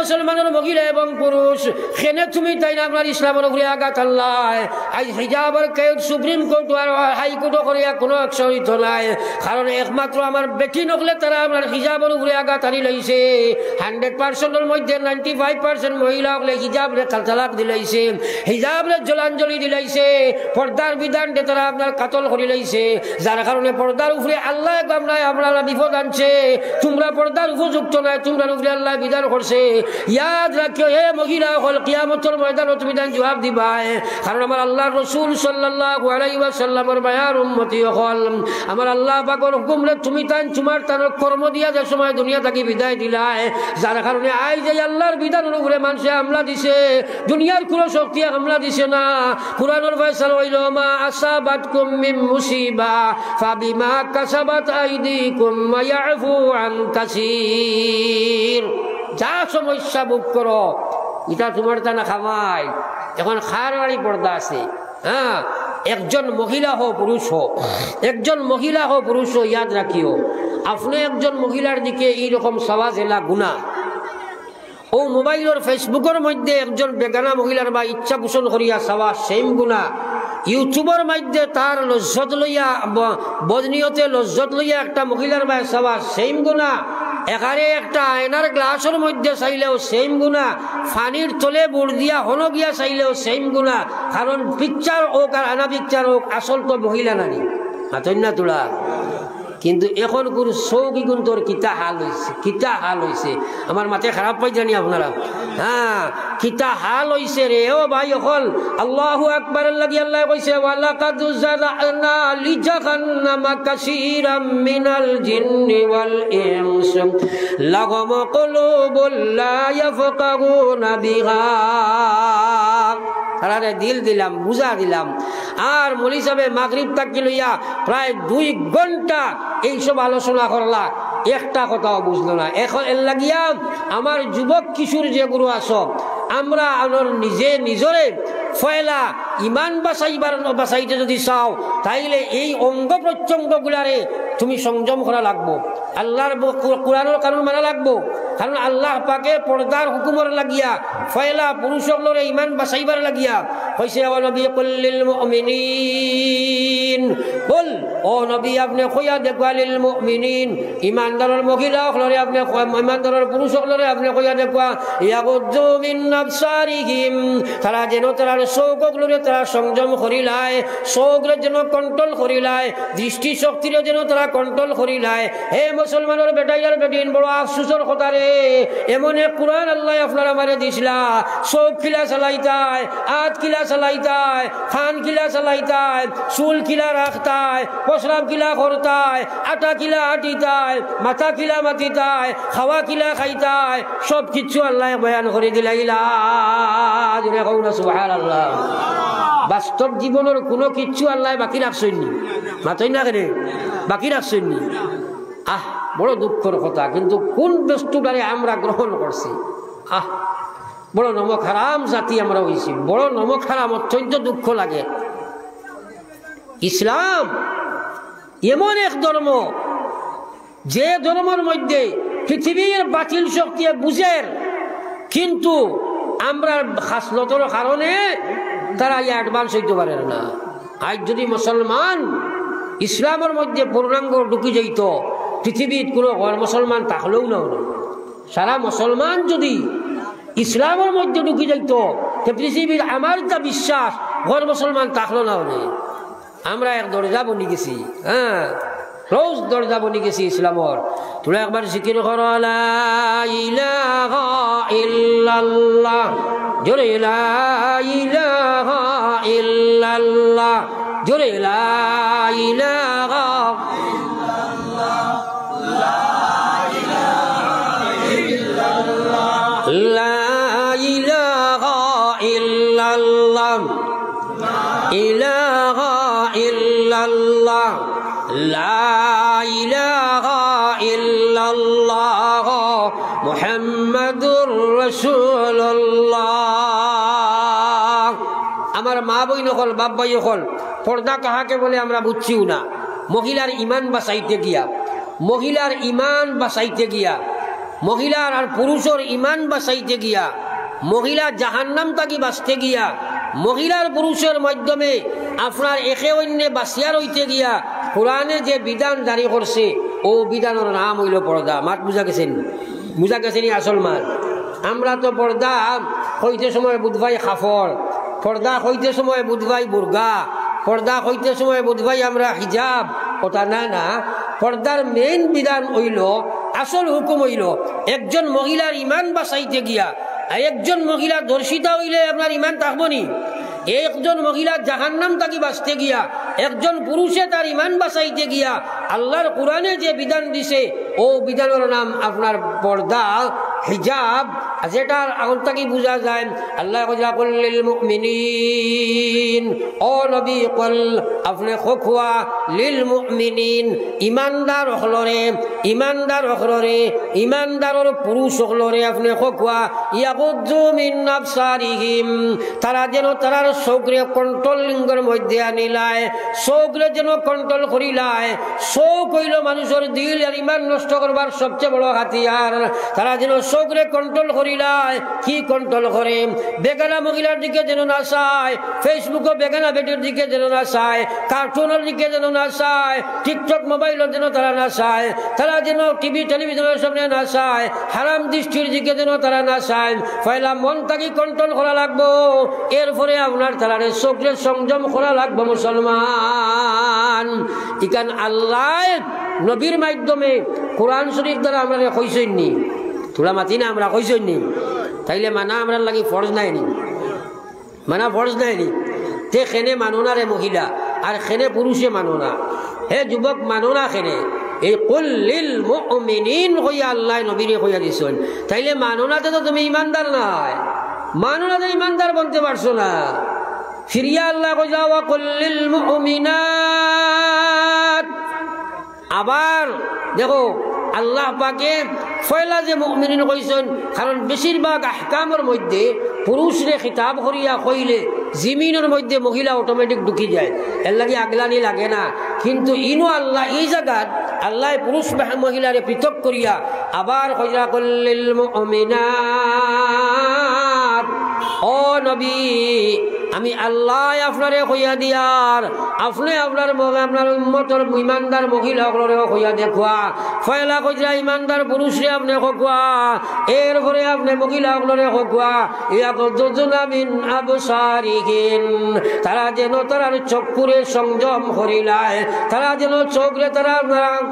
মুসলমানের মহিলা এবং পুরুষ খেনে তুমি তাই না আপনার ইসলামের উপরে আঘাত আল্লাহ আজ হিজাবের কেউ সুপ্রিম কোর্ট আর হাইকোর্টও করিয়া কোনো অ্যাকশন হইত নাই কারণ একমাত্র আমার বেটি নকলে তারা আপনার হিজাবের উপরে আঘাত আনি লইছে 100%-এর মধ্যে 95% মহিলা হলে হিজাব রে তালাক দিলাইছে হিজাব রে জলাঞ্জলি দিলাইছে পর্দার বিধানটা তারা আপনার কাতল করে লইছে যার কারণে পর্দার উপরে আল্লাহ আপনারা বিপদ আনছে তোমরা পর্দার উপযুক্ত নাই তোমরা উপরে আল্লাহ বিধান করছে ইয়াদ রাখিও হে মহিলা হল কিয়ামতের ময়দানে তুমি বিধান জবাব দিবা কারণ আমার আল্লাহ রাসূল সাল্লাল্লাহু আলাইহি ওয়াসাল্লামের বায়ার উম্মতি হল আমার আল্লাহ পাকের হুকুমে তুমি তোমার কর্ম দিয়া যে সময় দুনিয়া থেকে বিদায় দিলাই যার কারণে আই যে আল্লাহর বিধানের উপরে মানুষে হামলা দিছে দুনিয়ার কোনো শক্তি হামলা দিছে না কুরআনের ফয়সালা হইল মা আসাবাতকুম মিন মুসিবা ফাবিমা কাসাবাত আইদিকুম ওয়া ইয়াফু আন কাসীর যা সমস্যা ভোগ করো এটা তোমার তা না খামাই এখন খারবাড়ি পর্দা আছে হ্যাঁ একজন মহিলা হো পুরুষ হো একজন মহিলা হো পুরুষ হো ইয়াদ রাখিও আপনি একজন মহিলার দিকে এইরকম সওয়াজ এলা গুনাহ ও মোবাইলের ফেসবুকের মধ্যে একজন বেগানা মহিলার বা ইচ্ছা পোষণ করিয়া সওয়াজ সেম গুনাহ ইউটিউবের মধ্যে তার লজ্জত লইয়া বদনিয়তে লজ্জত লইয়া একটা মহিলার বা সওয়াজ সেম গুনাহ এখানে একটা আয়নার গ্লাসের মধ্যে চাইলেও সেম গুনাহ পানির তলে বুড় দিয়া হনো গিয়া চাইলেও সেম গুনাহ কারণ পিকচার হোক আর আনা পিকচার হোক আসল তো মহিলা নানি হাতন না তোলা কিন্তু এখন কোন চৌকি গুণ তোর কিতা হাল হয়েছে আমার মাথায় খারাপ পাই জানি আপনারা হ্যাঁ কিতা হাল হয়েছে রে ও ভাই অকল আল্লাহু আকবার লাগি আল্লাহ কইছে ওয়ালাকাদ জারানা লিজাহান্নামা কাসীরাম মিনাল জিন্নি ওয়াল ইনস লাগাম কুলুবুল লা ইয়াফকাহুনা বিহা তারারে দিল দিলাম বুঝা দিলাম আর মৌলভী সাহেব মাগরিব তাকি লইয়া প্রায় 2 ঘন্টা এইসব আলোচনা করলা একটা কথাও বুঝলো না এখন এর লাগিয়া আমার যুবক কিশোর যে গুরু আছো আমরা আমার নিজরে ফয়লা ইমান বাঁচাইতে যদি চাও তাইলে এই অঙ্গ প্রত্যঙ্গ গুলারে তুমি সংযম করা লাগবো আল্লাহর কোরআনের কানুন মানা লাগবো কারণ আল্লাহ পাকে পর্দার হুকুমর লাগিয়া ফয়লা পুরুষগুলোরে ইমান বাঁচাইবার লাগিয়া কইছে ও নবী কুল্লিল মুমিনিন বল ও নবী আপনি কইয়া দেখবা লিল মুমিনিন ইমানদারের মহিলাগুলোরে আপনি ইমানদারের পুরুষগুলোরে আপনি কইয়া দেখবা ইয়াগুদ্দু মিন আবসারিহিম তারা যেন তার চৌকগুলোরে তারা সংযম করিলায় চৌকরে যেন কন্ট্রোল করিলায় দৃষ্টি শক্তিরে যেন তারা কন্ট্রোল করিলায় হে মুসলমানের বেটাইয়ার বেটিন বড় আফসোসের কথা রে এমন এক কোরআন আল্লাহ আপনারা আমারে দিছিলা চৌক কিলা চালাইতায় হাত কিলা চালাইতায় খান কিলা চালাইতায় চুল কিলা রাখতায় প্রস্রাব কিলা করতায় আটা কিলা আটিতায় মাথা কিলা মাতিতায় খাওয়া কিলা খাইতায় সব কিছু আল্লাহ বয়ান করে দিলাইলা সুবহানাল্লাহ বাস্তব জীবনের কোনো কিচ্ছু আল্লাহ বাকি রাখছেননি মাতই না কেন বাকি রাখছেননি বড় দুঃখের কথা কিন্তু কোন বস্তুটারে আমরা গ্রহণ করছি বড় নমক হারাম জাতি আমরা হয়েছি বড় নমক হারাম অত্যন্ত দুঃখ লাগে ইসলাম এমন এক ধর্ম যে ধর্মের মধ্যে পৃথিবীর বাতিল শক্তি বুঝের কিন্তু আমরা খাসলতর কারণে তারা অ্যাডভান্স হইতে পারে না আজ যদি মুসলমান ইসলামের মধ্যে পূর্ণাঙ্গ ঢুকি যাইত পৃথিবীর কোনো মুসলমান থাকলেও না হলো সারা মুসলমান যদি ইসলামের মধ্যে ঢুকি যাইত পৃথিবীর আমার যা বিশ্বাস ঘর মুসলমান থাকলো না হলে আমরা এক দরজা বনি গেছি হ্যাঁ রোজ দরজা বনি গেছি ইসলামর তোরা একবার জিকির করো লা ইলাহা ইল্লাল্লাহ জোরে লা ইলাহা ইল্লাল্লাহ জোরে লা ইলাহা ইল্লাল্লাহ লা ইলাহা ইল্লাল্লাহ ইলাহা ইল্লাল্লাহ লা ইলাহা ইল্লাল্লাহ মুহাম্মাদুর রাসূলুল্লাহ আমার মা বইন হল বাপ ভাই হল পর্দা কাহাকে বলে আমরা বুঝছিও না মহিলার ইমান বাঁচাইতে গিয়া মহিলার আর পুরুষের ইমান বাঁচাইতে গিয়া, মহিলা জাহান্নাম থাকি বাঁচতে গিয়া, মহিলার পুরুষের মাধ্যমে আপনার একে অন্যে বাঁচিয়ার হইতে গিয়া কোরআনে যে বিধান জারি করছে ও বিধানের নাম হইল পর্দা। মাত বুঝা গেছেন? বুঝা গেছেনি আসল মাত? আমরা তো পর্দা হইতে সময় বুধবাই খাফর, পর্দা হইতে সময় বুধবাই বুর্গা, পর্দা হইতে সময় বুধবাই আমরা হিজাব। ওটা না না, পর্দার মেইন বিধান হইল, আসল হুকুম হইল একজন মহিলার ইমান বাঁচাইতে গিয়া, একজন মহিলা দর্শিতা হইলে আপনার ইমান থাকবো নি? একজন মহিলা জাহান্নাম থাকি বাঁচতে গিয়া, একজন পুরুষে তার ইমান বাঁচাইতে গিয়া আল্লাহর কোরআনে যে বিধান দিছে ও বিধানের নাম আপনার পর্দা, হিজাব, যেটার আগল থাকি বোঝা যায় আল্লাহ লিল মুমিনিন, ও নবী কল আপনি খোয়া লিল মুমিনিন, ইমানদার হলরে, ইমানদার হলরে, ইমানদারের পুরুষ হলরে আপনি খোয়া ইয়াগুযু মিন আবসারিহিম, তারা যেন তারার চোখরে কন্ট্রোল লিঙ্গের মধ্যে আনিলায়, চোখরে যেন কন্ট্রোল করিলায়। চোখ হইল মানুষের দিল আর ইমান নষ্ট করবার সবচেয়ে বড় হাতিয়ার। তারা যেন চোখরে কন্ট্রোল করিলায়। কি কন্ট্রোল করে? বেগানা মহিলার দিকে যেন না চায়, ফেসবুকে বেগানা বেটির দিকে যেন না চায়, কার্টুনের দিকে যেন না চায়, টিকটক মোবাইলের যেন তারা না চায়, তারা যেন টিভি টেলিভিশনের সামনে না চায়, হারাম দৃষ্টির দিকে যেন তারা না চায়। পয়লা মন তাকে কন্ট্রোল করা লাগবো, এরপরে আপনার তারারে চোখে সংযম করা লাগবো। মুসলমান ইকান আল্লাহ নবীর মাধ্যমে কোরআন শরীফ দ্বারা আমরা কইসইনি, তোরা মাতি না আমরা কইসইনি, তাইলে মানা আমরা লাগি ফরজ নাই নি? মানা ফরজ নাই নি? তে খেনে মানো না রে মহিলা, আর খেনে পুরুষে মানো না। হে যুবক মানো না খেনে, এই কুল লিল মুমিনিন কইয়া আল্লাহ নবীরে কইয়া দিছেন, তাইলে মানো না তো তুমি ইমানদার নাই, মানো না তো ইমানদার বলতে পারছো না। ফিরিয়া আল্লাহ কইলা ওয়া কুল লিল মুমিনাত, আবার দেখো আল্লাহ পাকে ফয়লা যে মুমিনিন কইছেন, কারণ বেশিরভাগ আহকামের মধ্যে পুরুষরে খিতাব করিয়া কইলে জিমিনের মধ্যে মহিলা অটোমেটিক ঢুকি যায়, এর লাগে আগলানি লাগে না। কিন্তু ইনো আল্লাহ এই জায়গাত আল্লাহ পুরুষ মহিলারে পৃথক করিয়া আবার কইলা কুল্লিল মুমিনাত, ও নবী আমি আল্লাহ আপনারে কইয়া দিয়ার, আপনি আপনার আপনার উম্মতের ইমানদার মহিলাগুলোরে কইয়া দেখুয়া। ফয়লা কইরা ইমানদার পুরুষরে আপনি ককুয়া, এরপরে আপনি মহিলাগুলোরে ককুয়া ইয়াকুযুনা মিন আবসারিহিন, তারা যেন তারার চক্ষুরে সংযম করিলায়, তারা যেন চোখরে তারা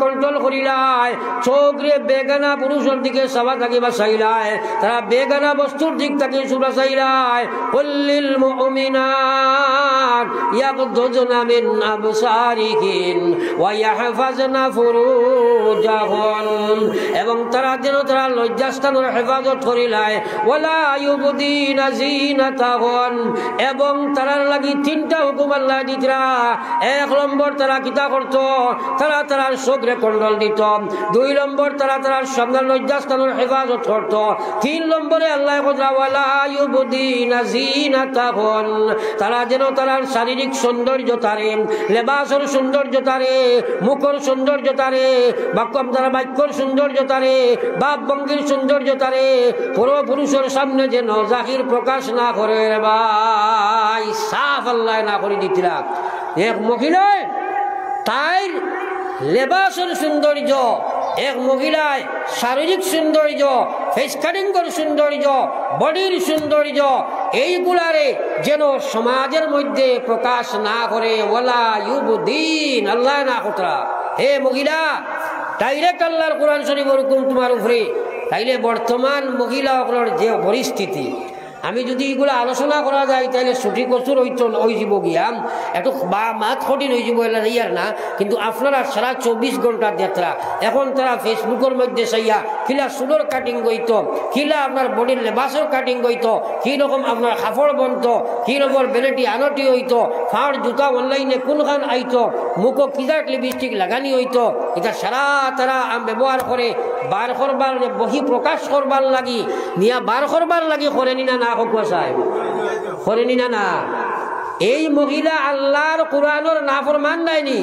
কন্ট্রোল করিলায়, চোখরে বেগানা পুরুষের দিকে সবা থাকি বাঁচাইলায়, তারা বেগানা বস্তুর দিক থেকে বাঁচাইলায়। কুল্লিল মুমিনাত ইয়াকুযুনা মিন আবসারিহিন ওয়া ইয়াহফাজনা ফুরুজাহুন, এবং তারা যেন তারা লজ্জাস্থানের হেফাজত করিলায়। ওয়ালা ইউবদিনা যিনাতাহুন, এবং তারার লাগি তিনটা হুকুম আল্লাহ দিতরা। এক নম্বর তারা কিতা করত? তারা তারার চোখরে কন্ট্রোল দিত। দুই নম্বর তারা তারার সামনের লজ্জাস্থানের হেফাজত করত। তিন নম্বরে আল্লাহ কইরা ওয়ালা ইউবদিনা যিনাতাহুন, তারা যেন তারার শারীরিক সৌন্দর্যতারে, লেবাসের সৌন্দর্যতারে, মুখের সৌন্দর্যতারে, বাক্যর সৌন্দর্যতারে, বাপ ভঙ্গির সৌন্দর্যতারে পুরো পুরুষের সামনে যেন জাহির প্রকাশ না করে। ভাই সাফ আল্লাহ না করে দিতিরা। এক মহিলায় তাই লেবাসের সৌন্দর্য, এক মহিলায় শারীরিক সৌন্দর্য, ফেস কাটিংয়ের সৌন্দর্য, বডির সৌন্দর্য, এইগুলারে যেন সমাজের মধ্যে প্রকাশ না করে। ওয়ালা ইউবদিন, আল্লাহ না কতরা। হে মহিলা, ডাইরেক্ট আল্লাহর কোরআন শরীফের হুকুম তোমার উপরে। তাইলে বর্তমান মহিলাগুলোর যে পরিস্থিতি, আমি যদি এগুলো আলোচনা করা যায় তাহলে ছুটি কচুর হয়ে যাব গিয়া, একটু মাত কঠিন হয়ে যাব ইয়ার না। কিন্তু আপনারা সারা 24 ঘন্টার যাত্রা, এখন তারা ফেসবুকের মধ্যে চাইয়া কিলা চুলোর কাটিং গইত, কিলা আপনার বডির লেবাসের কাটিং গইত, কীরকম আপনার কাপড় বনত, কীরকম বেলেটি আনটি হইত, ফাঁড় জুতা অনলাইনে কোনখান আইত, মুখ কিজাট লিপস্টিক লাগানি হইত, এটা সারা তারা ব্যবহার করে বার করবার বহি প্রকাশ করবার লাগি নিয়া বার করবার লাগি করেনি না? না করেনি না? না, এই মহিলা আল্লাহর কোরআনের নাফরমান নাইনি,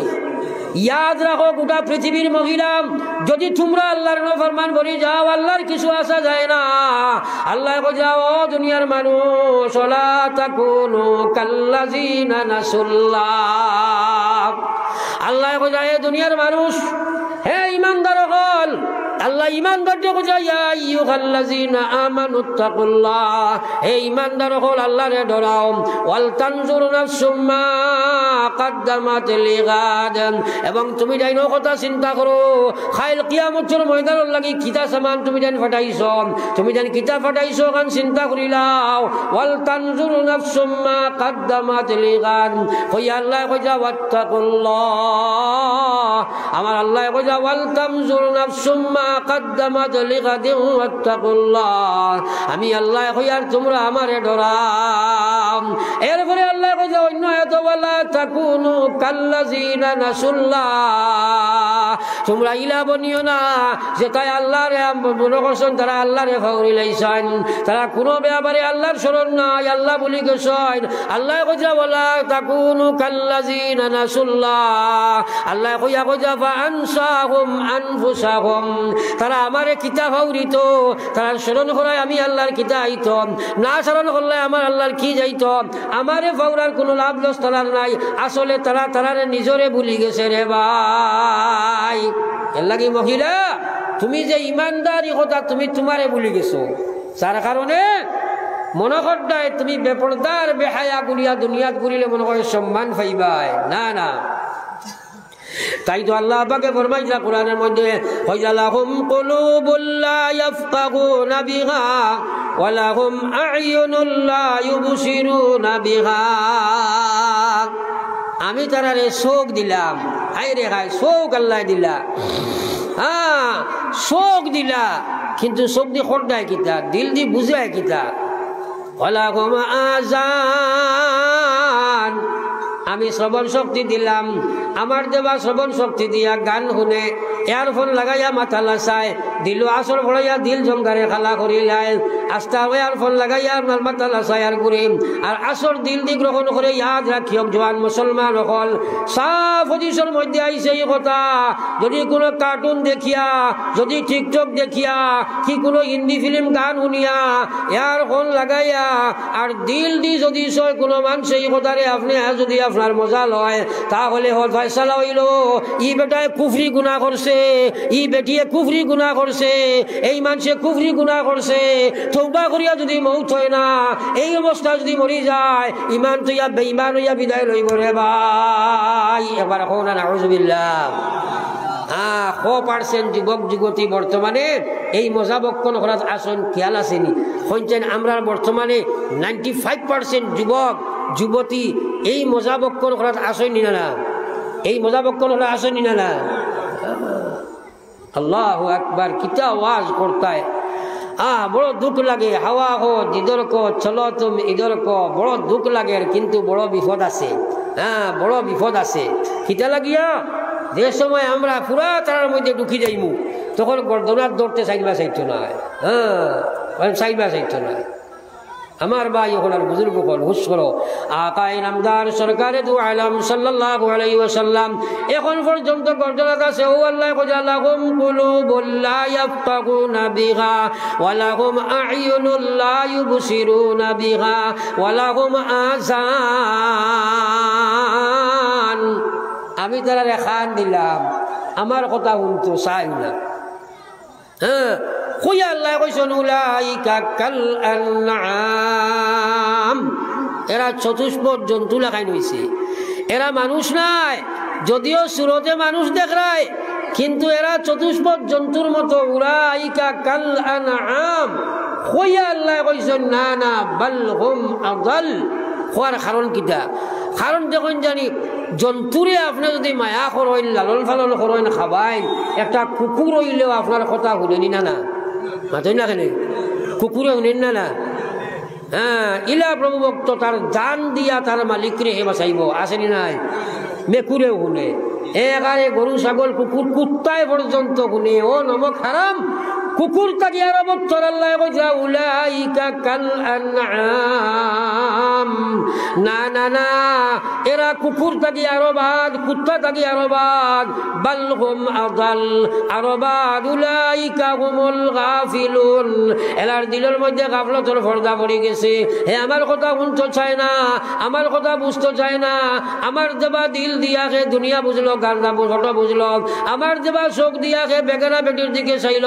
ইয়াদ রাখো গোটা পৃথিবীর মহিলা যদি তোমরা আল্লাহর নাফরমান বলি যাও আল্লাহর কিছু আসা যায় না। আল্লাহ কো যাও দুনিয়ার মানুষ ওয়ালা তাকুনু কাল্লাযিনা নাসুল্লাহ। আল্লাহ কো যায় দুনিয়ার মানুষ হে ঈমানদার হল আল্লাহ ঈমানদারকে বোঝায় ইয়া আইয়ুহাল্লাযিনা আমানুত্তাকুল্লাহ হে ঈমানদার হল আল্লাহরে ডরাও ওয়াল তানজুর নাফসুম মা কাদ্দামাত লিগাদ এবং তুমি জানো কথা চিন্তা করো খাইল কিয়ামতের ময়দানের লাগি কিতা সামান তুমি জান ফাটাইছো তুমি জান কিতা ফাটাইছো কান চিন্তা করিলাও ওয়াল তানজুর নাফসুম মা কাদ্দামাত লিগাদ কই আল্লাহ কইয়া ওয়াত্তাকুল্লাহ আমার আল্লাহ কইয়া ওয়াল তানজুর নাফসুম মা قدمت لغد واتقوا الله আমি আল্লাহ কইয়ার তোমরা আমারে ডরাও। এরপরে আল্লাহ কইয়া অন্য আয়াত ওয়ালা তাকুনু কাল্লাযিনা নাসুল্লাহ তোমরা ইলা বনিও না যে তাই আল্লাহরে মনে করছেন তারা আল্লাহরে ফাউরি লাইছেন তারা কোনো ব্যাপারে আল্লাহর শরণ নাই আল্লাহ বলি গেছেন। আল্লাহ কইয়া ওয়ালা তাকুনু কাল্লাযিনা নাসুল্লাহ আল্লাহ কইয়া ফাআনসাহুম আনফুসাহুম তারা আমারে কিতা ফাউরিত তারা স্মরণ করায় আমি আল্লাহর কিতা আইত না স্মরণ করলে আমার আল্লাহর কি যাইত আমারে ফাউরার কোনো লাভ লস তারার নাই আসলে তারা তারারে নিজরে ভুলি গেছে রে ভাই। এর লাগি মহিলা তুমি যে ইমানদারি কথা তুমি তোমারে ভুলি গেছো যার কারণে মনে করদায় তুমি বেপরদার বেহায়া গুলিয়া দুনিয়াত ঘুরিলে মনে করে সম্মান পাইবাই না না। তাই তো আল্লাহ পাকে ফরমাইলা কোরআনের মধ্যে ওয়ালাহুম কুলুবুল লা ইয়াফকাহুনা বিহা ওয়ালাহুম আ'য়ুনুল লা ইউবসিরুনা বিহা আমি তারারে চোখ দিলাম হাই রে হাই চোখ আল্লাহ দিলা চোখ দিলা কিন্তু চোখ দি খরদায় কিতা দিল দি বুঝায় কিতা ওয়ালাহুম আযান আমি শ্রবণ শক্তি দিলাম আমার দেবা শ্রবণ শক্তি দিয়া গান শুনে ইয়ারফোন লাগাইয়া মাথা লাচায় দিল আসর ভরাইয়া দিল জমগারে খালা করিলাই আস্তা ইয়ারফোন লাগাইয়া আপনার মাথা লাচায় আর করিম আর আসর দিল দি গ্রহণ করে ইয়াদ রাখিও জওয়ান মুসলমান হল সাফ হাদিসের মধ্যে আইছে এই কথা যদি কোনো কার্টুন দেখিয়া যদি টিকটক দেখিয়া কি কোনো হিন্দি ফিল্ম গান শুনিয়া ইয়ারফোন লাগাইয়া আর দিল দি যদি সয় কোনো মানুষ এই কথারে আপনি যদি আপনার মজা লয় তাহলে ফয়সালা হইল ই বেটায় কুফরি গুনাহ করছে ই বেটিয়ে কুফরি গুনাহ করছে এই মানুষে কুফরি গুনাহ করছে তওবা করিয়া যদি মউত হয় না এই অবস্থা যদি মরি যায় ইমান তো ইয়া বেঈমান হইয়া বিদায় লইব রে ভাই। একবার কোন নাউযুবিল্লাহ 100% যুবক যুবতী বর্তমানে এই মজাবক্ষণ করার আসন খেয়াল আসেনি হইছেন আমরা বর্তমানে 95% যুবক যুবতী এই মজাবক্ষণ করার আসন নিনা না এই মজাবক্ষণ হলে আসন নিনা না। আল্লাহু আকবার কিতা আওয়াজ করতায় বড় দুঃখ লাগে হাওয়া হো জিদর কো চলো তুমি ইদর কো বড় দুঃখ লাগে কিন্তু বড় বিপদ আছে বড় বিপদ আছে কিতা লাগিয়া যে সময় আমরা পুরা তারার মধ্যে ঢুকি যাইমু তখন গর্দনার দৌড়তে চাইবা চাইতো না চাইবা চাইতো না। আমার ভাই ওখানে বুজুর্গ হল হুশ করো আকায়ে নামদার সরকারে দু আলম সাল্লাল্লাহু আলাইহি ওয়াসাল্লাম এখন পর্যন্ত গর্জনাত আছে ও আল্লাহ লাহুম কুলুবুল লা ইয়াফকাহুনা বিহা ওয়া লাহুম আ'য়ুনুল লা ইউবসিরুনা বিহা ওয়া লাহুম আযান আমি তারা খান দিলাম আমার কথা শুনতো চাই না কইয়া আল্লাহ কইছেন উলাইকা কাল আনআম এরা চতুষ্পদ জন্তু লাগাই নইছে এরা মানুষ নাই যদিও সুরতে মানুষ দেখায় কিন্তু এরা চতুষ্পদ জন্তুর মতো উলাইকা কাল আনআম কইয়া আল্লাহ কইছেন না না বাল হুম আযাল হওয়ার কারণ কিটা কারণ যখন জানি জন্তুরে আপনি যদি মায়া করেন লালন ফালন করেন খাবাইন একটা কুকুর হইলেও আপনার কথা শুনেনি না না মাতই না কেন কুকুরে শুনেন না না ইলা প্রভু ভক্ত তার জান দিয়া তার মালিকরে হে বাঁচাইব আসেনি নাই মেকুরেও শুনে একারে গরু ছাগল কুকুর কুত্তায় পর্যন্ত শুনে ও নমক হারাম কুকুর তাকি আরো বত্তর আল্লাহ কইলা উলাইকা কাল আনআম না না না এরা কুকুর তাকি আরো বাদ কুত্তা তাকি আরো বাদ বাল হুম আদাল আরো বাদ উলাইকা হুমুল গাফিলুন এলার দিলের মধ্যে গাফলতের পর্দা পড়ে গেছে হে আমার কথা শুনতে চায় না আমার কথা বুঝতে চায় না আমার দেবা দিল দিয়া হে দুনিয়া বুঝলো গান্দা ফটো বুঝলো আমার দেবা চোখ দিয়া হে বেগানা বেটির দিকে চাইল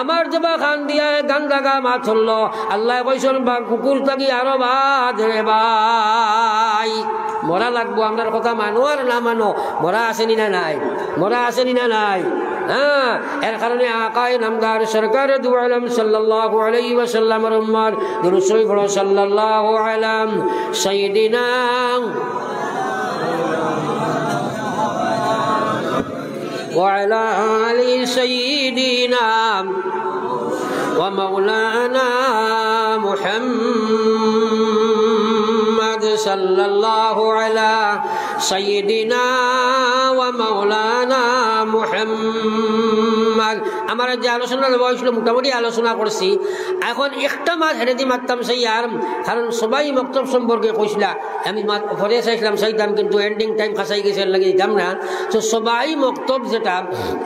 আমার দেবা খান দিয়া হে গান্দা গা মাছ ধরলো আল্লাহ কইসন বা কুকুর থাকি আরো বাদ রে ভাই মরা লাগবো আপনার কথা মানো আর না মানো মরা আসেনি না নাই মরা আসেনি না নাই হ্যাঁ এর কারণে আকায়ে নামদার সরকার দু আলম সাল্লাল্লাহু আলাইহি ওয়াসাল্লামের উম্মত দুরূদ শরীফ পড়ো সাল্লাল্লাহু আলাইহি সাইয়্যিদিনা ওয়া আলা আলি সাইয়্যিদিনা ওয়া মাওলানা মুহাম্মদ সাল্লাল্লাহু আলা সাইয়্যিদিনা ওয়া মাওলানা মুহাম্মদ আমার যে আলোচনা হয়েছিল মোটামুটি আলোচনা করছি এখন একটা মাস হেরে দিয়ে মারতাম সেই আর কারণ সবাই মক্তব সম্পর্কে কইসলা আমি ঘরে চাইছিলাম চাইতাম কিন্তু এন্ডিং টাইম খাসাই গেছে লাগে দিতাম না তো সবাই মক্তব যেটা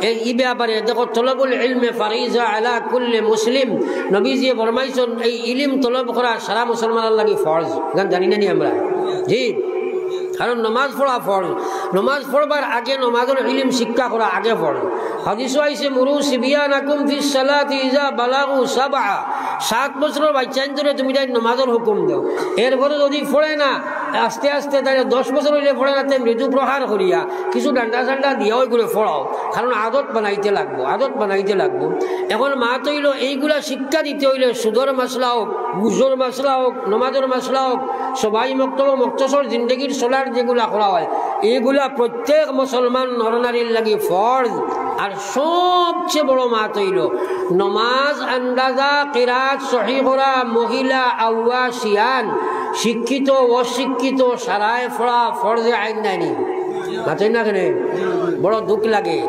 এই ব্যাপারে দেখো তলবুল ইলমে ফারিজা আলা কুল্লি মুসলিম নবীজি ফরমাইছেন এই ইলম তলব করা সারা মুসলমানের লাগি ফরজ গান জানি না নি আমরা জি কারণ নমাজ পড়া ফরজ নমাজ পড়বার আগে নমাজের ইলম শিক্ষা করা আগে ফরজ হাদিস আইছে মুরু সিবিয়ানাকুম ফিস সালাতি ইজা বালাগু সাবআ 7 বছরের বাচ্চাদের ধরে তুমি তাই নমাজের হুকুম দাও এরপরে যদি পড়ে না আস্তে আস্তে তাই 10 বছর হইলে পড়ে না তাই মৃদু প্রহার করিয়া কিছু ডান্ডা ডান্ডা দিয়াও করে পড়াও কারণ আদত বানাইতে লাগবো এখন মা তৈল এইগুলা শিক্ষা দিতে হইলে সুদর মাসলা হোক গুজর মাসলা হোক নমাজের মাসলা হোক সবাই মক্তসর জিন্দগির চলার যেগুলা করা হয় এইগুলা প্রত্যেক মুসলমান নরনারীর লাগি ফরজ আর সবচেয়ে বড় মাত হইল নমাজ আন্দাজা কিরাত সহি করা মহিলা আউয়া শিয়ান শিক্ষিত অশিক্ষিত সারায় ফড়া ফরজে আইন নাইনি মাতই না কেন বড় দুঃখ লাগে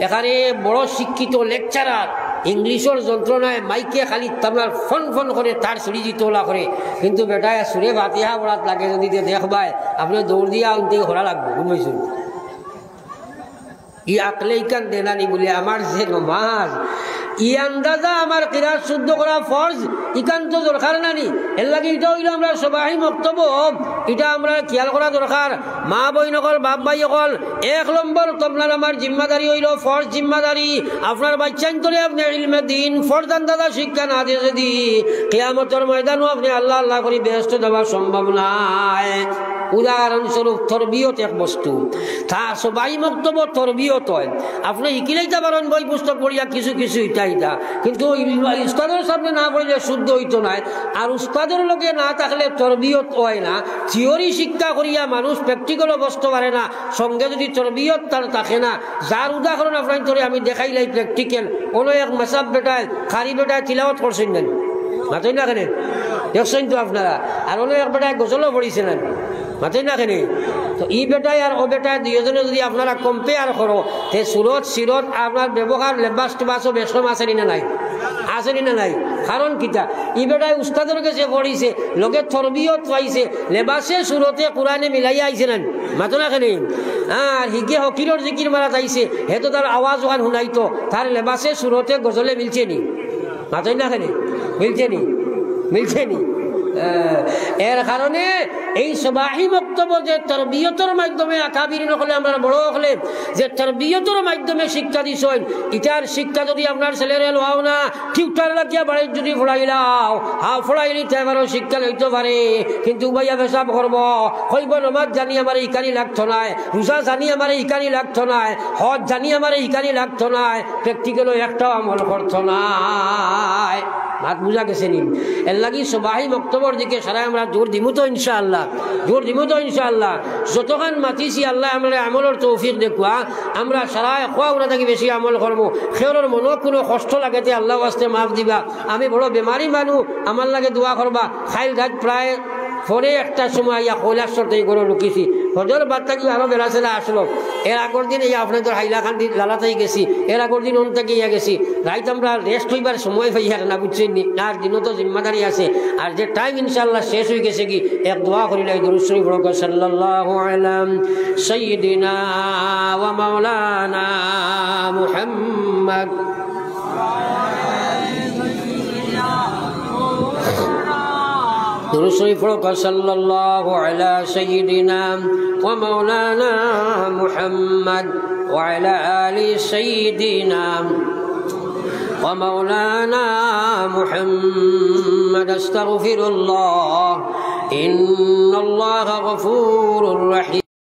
এখানে বড় শিক্ষিত লেকচারার ইংলিশের যন্ত্রণায় মাইকে খালি তার ফোন ফোন করে তার সিঁড়ি তোলা করে কিন্তু বেটায় সুরে বাতিহা বড়াত লাগে যদি দেখবায় আপনি দৌড় দিয়া আনতে ঘোরা লাগবে বুঝবেন ই আকলেই কান দেনানি বলে আমার যে নমাজ ই আন্দাজা আমার কিরাত শুদ্ধ করা ফরজ ইকান তো দরকার নানি এর লাগে এটা হইল আমরা সবাই বক্তব্য এটা আমরা খেয়াল করা দরকার মা বই নকল বাপ ভাই অকল 1 নম্বর আপনার আমার জিম্মাদারি হইল ফরজ জিম্মাদারি আপনার বাচ্চান তোরে আপনি ইলমে দিন ফরজ আন্দাজা শিক্ষা না দিয়ে যদি কিয়ামতের ময়দানও আপনি আল্লাহ আল্লাহ করে বেহেশত দেওয়া সম্ভব নাই উদাহরণস্বরূপ তরবিয়ত এক বস্তু তা সবাই বক্তব্য তরবিয়ত হয় আপনি ইকিলাইতে পারেন বই পুস্তক পড়িয়া কিছু কিছু ইটা কিন্তু উস্তাদের সামনে না পড়লে শুদ্ধ হইতো না আর উস্তাদের লোকে না থাকলে তরবিয়ত হয় না থিওরি শিক্ষা করিয়া মানুষ প্র্যাকটিক্যালও বসতে পারে না সঙ্গে যদি তরবিয়ত তার থাকে না যার উদাহরণ আপনার ধরে আমি দেখাইলাই প্র্যাকটিক্যাল কোনো এক মেসাব বেটায় খারি বেটায় তিলাওয়াত করছেন না মাতই না কেন দেখছেন তো আপনারা আর অন্য এক বেটায় গজলও পড়িছে না মাতই না কেন তো ই বেটায় আর ও বেটায় দুইজনে যদি আপনারা কম্পেয়ার করো তে সুরত সিরত আপনার ব্যবহার লেবাস টেবাসও বেশম আসেনি না নাই আসেনি না নাই কারণ কিতা ই বেটায় উস্তাদের কাছে পড়িছে লোকে তরবিয়ত পাইছে লেবাসে সুরতে কোরআনে মিলাইয়া আইছে না মাতো না কেন আর হিগে হকিরর জিকির মারা যাইছে হেতো তার আওয়াজ ওখান শুনাইতো তার লেবাসে সুরতে গজলে মিলছে নি মাতই না কেন মিলছে নি এর কারণে এই সবাই বক্তব্য যে তরবিয়তের মাধ্যমে আকাবির হলে আমরা বড় হলে যে তরবিয়তের মাধ্যমে শিক্ষা দিছেন ইটার শিক্ষা যদি আপনার ছেলেরে লওয়াও না টিউটার লাগিয়া বাড়ির যদি ফড়াইলাও ফড়াইলি তাইবারও শিক্ষা লইতে পারে কিন্তু ভাইয়া পেশাব করব হইব নমাজ জানি আমার ইকানি লাগতো নাই রোজা জানি আমার ইকানি লাগতো নাই হজ জানি আমার ইকানি লাগতো নাই প্র্যাকটিক্যালও একটাও আমল করতো নাই মাত বুঝা গেছে নি এর লাগি সবাই বক্তব্যের দিকে সারা আমরা জোর দিমু তো ইনশাআল্লাহ যতক্ষণ মাতিছি আল্লাহ আমরা আমলের তৌফিক দেখুয়া আমরা সারা খোয়া ওরা থাকি বেশি আমল করবো সেওর মনে কোনো কষ্ট লাগেতে আল্লাহ আস্তে মাফ দিবা আমি বড় বেমারি মানুষ আমার লাগে দোয়া করবা খাইল ঘাট প্রায় ফোনে একটা সময় ইয়া কৈলাসর থেকে করে লুকিছি হজর বাদ থাকি আরো বেলা ছেলে আসলো এর আগের দিন এই আপনাদের হাইলাকান্দি লালাতাই গেছি এর আগের দিন অন থেকে গেছি রাইত আমরা রেস্ট হইবার সময় পাই আর না বুঝছেন আর দিনও তো জিম্মাদারি আছে আর যে টাইম ইনশাআল্লাহ শেষ হয়ে গেছে কি এক দোয়া করিলাই দুরূদ শরীফ পড়ো সাল্লাল্লাহু আলা সাইয়্যিদিনা ওয়া মাওলানা মুহাম্মদ दुरूद शरीफ पढ़ो सल्लल्लाहु अला सय्यिदिना व मौलाना मुहम्मद व अला आलि सय्यिदिना व मौलाना मुहम्मद अस्तगफिरुल्लाह इन्नल्लाहा गफूरुर रहीम